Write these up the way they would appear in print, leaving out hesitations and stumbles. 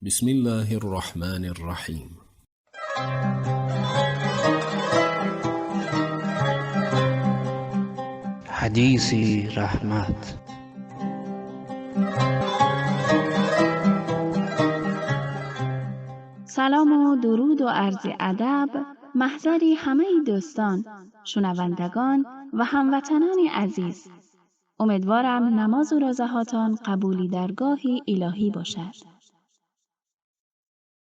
بسم الله الرحمن الرحیم. حدیثی رحمت. سلام و درود و عرض ادب محضری همه دوستان، شنوندگان و هموطنان عزیز. امیدوارم نماز و روزهاتان قبولی درگاهی الهی باشد.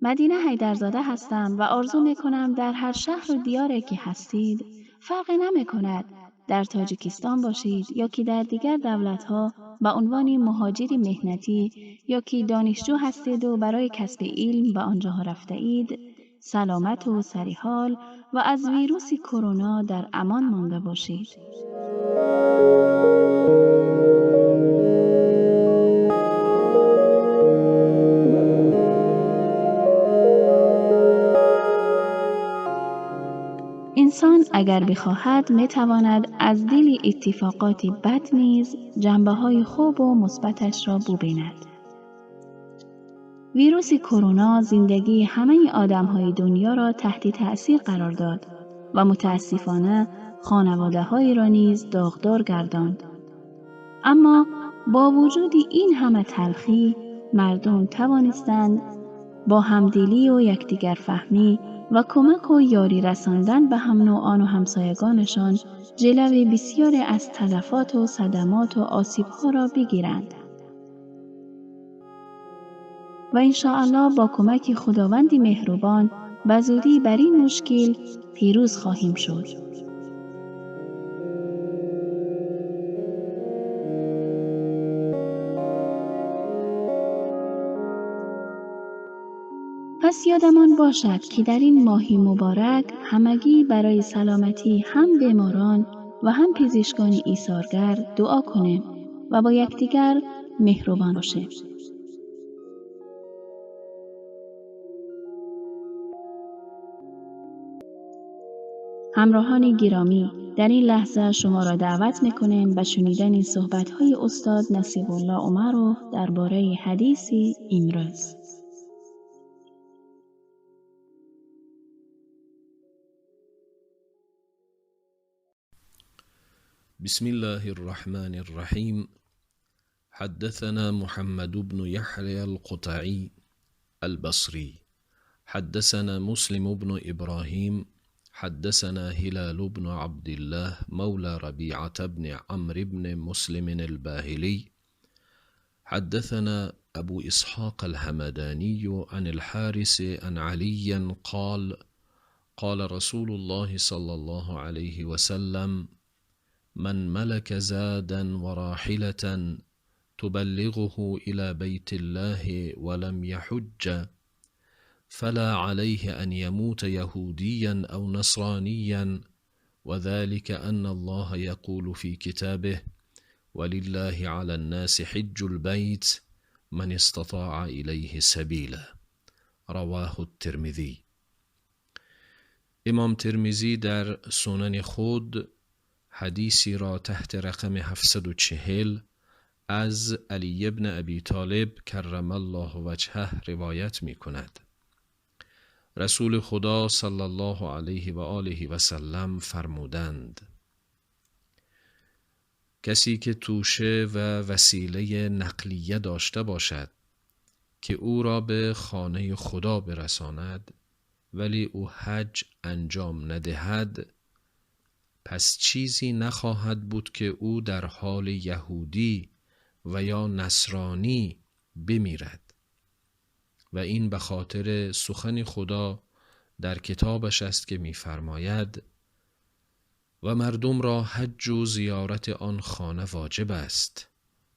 مدینه حیدرزاده هستم و آرزو میکنم در هر شهر و دیاری که هستید فرقی نمیکند در تاجیکستان باشید یا که در دیگر دولت‌ها به عنوان مهاجری مهنتی یا که دانشجو هستید و برای کسب علم به آنجاها رفته اید، سلامت و سریحال و از ویروس کرونا در امان مانده باشید. انسان اگر بخواهد میتواند از دل اتفاقات بد نیز جنبه‌های خوب و مثبتش را ببیند. ویروس کرونا زندگی همه آدم‌های دنیا را تحت تأثیر قرار داد و متاسفانه خانواده‌هایی را نیز داغدار گرداند. اما با وجود این همه تلخی، مردم توانستند با همدلی و یکدیگر فهمی و کمک و یاری رساندن به هم نوعان و همسایگانشان جلوی بسیاری از تلفات و صدمات و آسیب‌ها را بگیرند. و انشاءالله با کمک خداوند مهربان به زودی بر این مشکل پیروز خواهیم شد. پس یادمان باشد که در این ماه مبارک همگی برای سلامتی هم بیماران و هم پزشکان ایثارگر دعا کنیم و با یکدیگر مهربان باشیم. همراهان گرامی، در این لحظه شما را دعوت می‌کنیم به شنیدن صحبت‌های استاد نصیب الله عمرو درباره حدیث امروز. بسم الله الرحمن الرحیم. حدثنا محمد بن يحيى القطعي البصري حدثنا مسلم بن إبراهيم حدثنا هلال بن عبد الله مولى ربيعة بن عمرو بن مسلم الباهلي حدثنا أبو إسحاق الهمداني عن الحارث عن علي قال قال رسول الله صلى الله عليه وسلم من ملك زادا وراحلة تبلغه إلى بيت الله ولم يحج فلا عليه أن يموت يهوديا أو نصرانيا، وذلك أن الله يقول في كتابه ولله على الناس حج البيت من استطاع إليه سبيلا. رواه الترمذي. امام ترمذی در سنن خود حدیثی را تحت رقم 740 از علی ابن ابی طالب کرم الله وجهه روایت می کند. رسول خدا صلی الله علیه و آله و سلم فرمودند: کسی که توشه و وسیله نقلیه داشته باشد که او را به خانه خدا برساند ولی او حج انجام ندهد، پس چیزی نخواهد بود که او در حال یهودی و یا نصرانی بمیرد. و این به خاطر سخن خدا در کتابش است که می‌فرماید و مردم را حج و زیارت آن خانه واجب است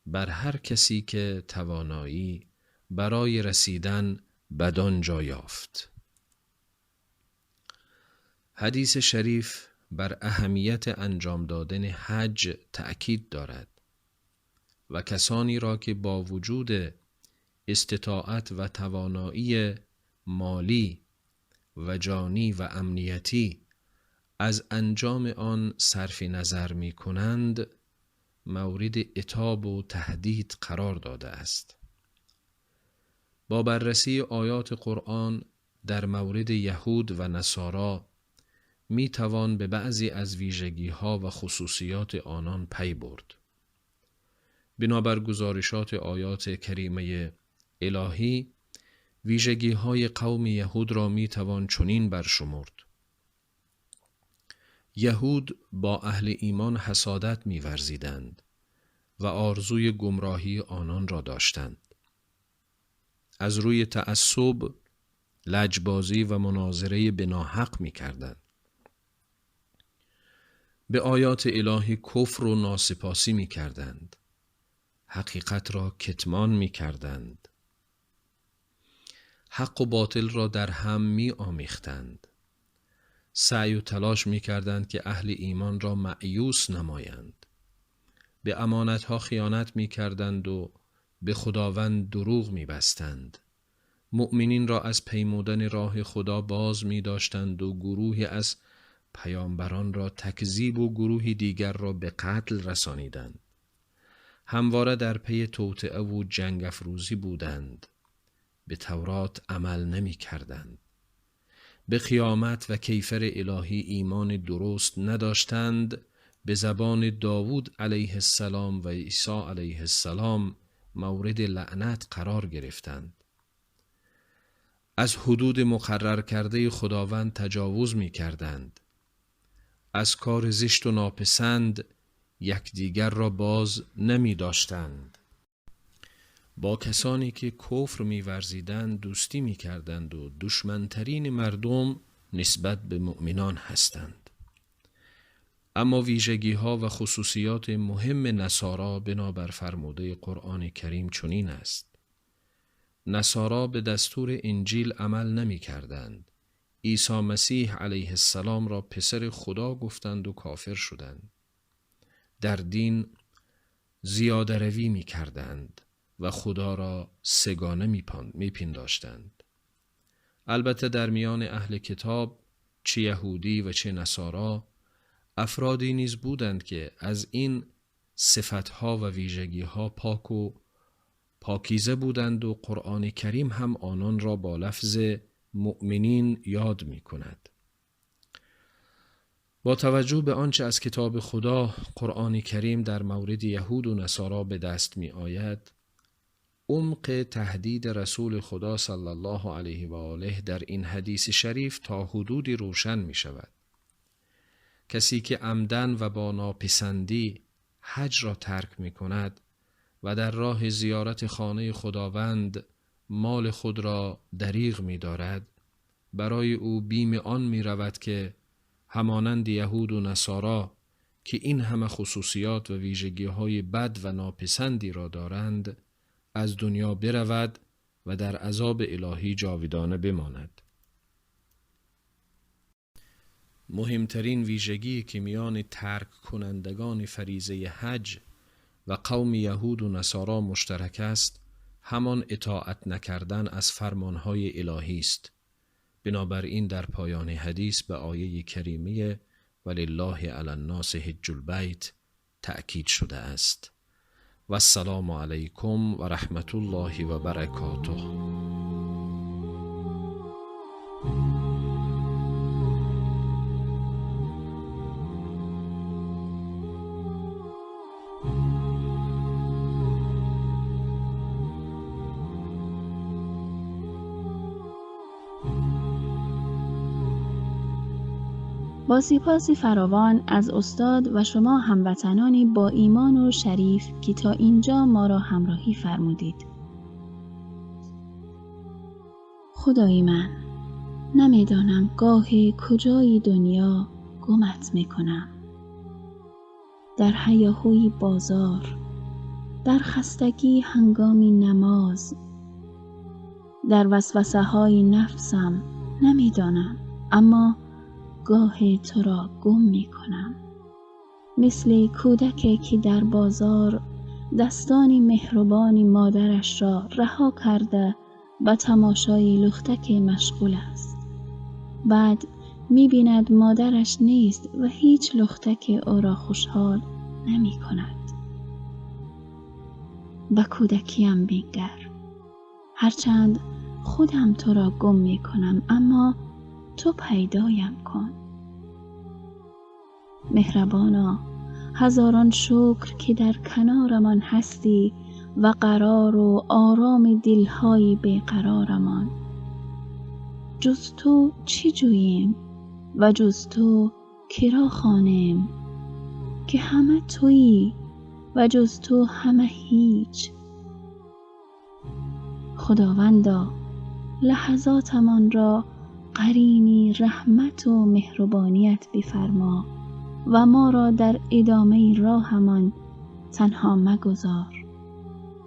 بر هر کسی که توانایی برای رسیدن بدان جا یافت. حدیث شریف بر اهمیت انجام دادن حج تأکید دارد و کسانی را که با وجود استطاعت و توانایی مالی و جانی و امنیتی از انجام آن صرف نظر می کنند مورد عتاب و تهدید قرار داده است. با بررسی آیات قرآن در مورد یهود و نصارا می توان به بعضی از ویژگی ها و خصوصیات آنان پی برد. بنابر گزارشات آیات کریمه الهی، ویژگی های قوم یهود را می توان چنین برشمرد: یهود با اهل ایمان حسادت می ورزیدند و آرزوی گمراهی آنان را داشتند. از روی تعصب، لجبازی و مناظره بناحق می کردند. به آیات الهی کفر و ناسپاسی می کردند. حقیقت را کتمان می کردند. حق و باطل را در هم می آمیختند. سعی و تلاش می کردند که اهل ایمان را مأیوس نمایند. به امانتها خیانت می کردند و به خداوند دروغ می بستند. مؤمنین را از پیمودن راه خدا باز می داشتند و گروهی از پیامبران را تکذیب و گروهی دیگر را به قتل رسانیدند. همواره در پی توطئه و جنگ افروزی بودند. به تورات عمل نمی کردند. به قیامت و کیفر الهی ایمان درست نداشتند. به زبان داوود علیه السلام و عیسی علیه السلام مورد لعنت قرار گرفتند. از حدود مقرر کرده خداوند تجاوز می کردند. از کار زشت و ناپسند یکدیگر را باز نمی داشتند. با کسانی که کفر می ورزیدند دوستی می کردند و دشمنترین مردم نسبت به مؤمنان هستند. اما ویژگی ها و خصوصیات مهم نصارا بنابر فرموده قرآن کریم چنین است: نصارا به دستور انجیل عمل نمی کردند. عیسی مسیح علیه السلام را پسر خدا گفتند و کافر شدند. در دین زیاده روی می کردند و خدا را سگانه می پنداشتند. البته در میان اهل کتاب، چه یهودی و چه نصارا، افرادی نیز بودند که از این صفتها و ویژگیها پاک و پاکیزه بودند و قرآن کریم هم آنان را با لفظ مؤمنین یاد می کند. با توجه به آنچه از کتاب خدا قرآن کریم در مورد یهود و نصارا به دست می آید، عمق تهدید رسول خدا صلی الله علیه و آله در این حدیث شریف تا حدودی روشن می شود. کسی که عمدن و با ناپسندی حج را ترک می کند و در راه زیارت خانه خداوند مال خود را دریغ می دارد، برای او بیم آن می رود که همانند یهود و نصارا که این همه خصوصیات و ویژگی های بد و ناپسندی را دارند، از دنیا برود و در عذاب الهی جاودانه بماند. مهمترین ویژگی که میان ترک کنندگان فریضه حج و قوم یهود و نصارا مشترک است، همان اطاعت نکردن از فرمانهای الهی است. بنابراین در پایان حدیث به آیه کریمه ولله علی الناس حج البیت تأکید شده است. و السلام علیکم و رحمت الله و برکاته. با سپاسی فراوان از استاد و شما هموطنانی با ایمان و شریف که تا اینجا ما را همراهی فرمودید. خدای من، نمیدانم گاه کجای دنیا گمت میکنم. در هیاهوی بازار، در خستگی هنگامی نماز، در وسوسه های نفسم نمیدانم، اما گاه تو را گم می کنم. مثل کودکی که در بازار دستانی مهربانی مادرش را رها کرده و تماشای لختک مشغول است. بعد می بیند مادرش نیست و هیچ لختک او را خوشحال نمی کند. به کودکیم بنگر. هرچند خودم تو را گم می کنم، اما تو پیدایم کن. مهربانا، هزاران شکر که در کنارمان هستی و قرار و آرام دلهای بیقرارمان. جز تو چی جوییم و جز تو که را خوانیم، که همه تویی و جز تو همه هیچ. خداوندا، لحظاتمان را قرینی رحمت و مهربانیت بفرما و ما را در ادامه راهمان تنها مگذار،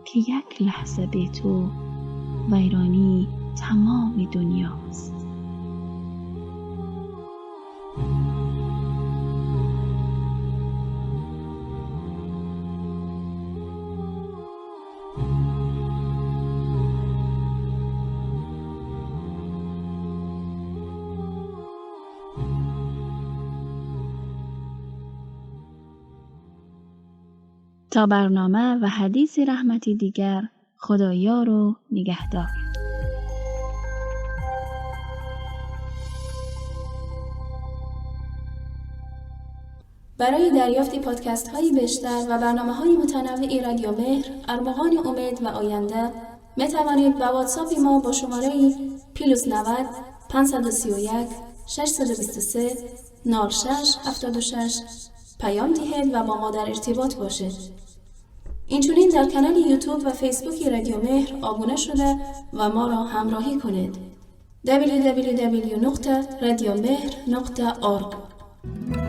که یک لحظه بی تو ویرانی تمام دنیاست. تا برنامه و حدیث رحمتی دیگر، خدایار و نگهدار. برای دریافت پادکست هایی بیشتر و برنامه های متنوعی رادیو مهر، ارمغان امید و آینده می توانید با واتساپ ما با شماره +90 531 623 0676 پیام دهید و با ما در ارتباط باشید. اینچنین در کانال یوتیوب و فیسبوک رادیو مهر آبونه شده و ما را همراهی کنید. www.radiomehr.org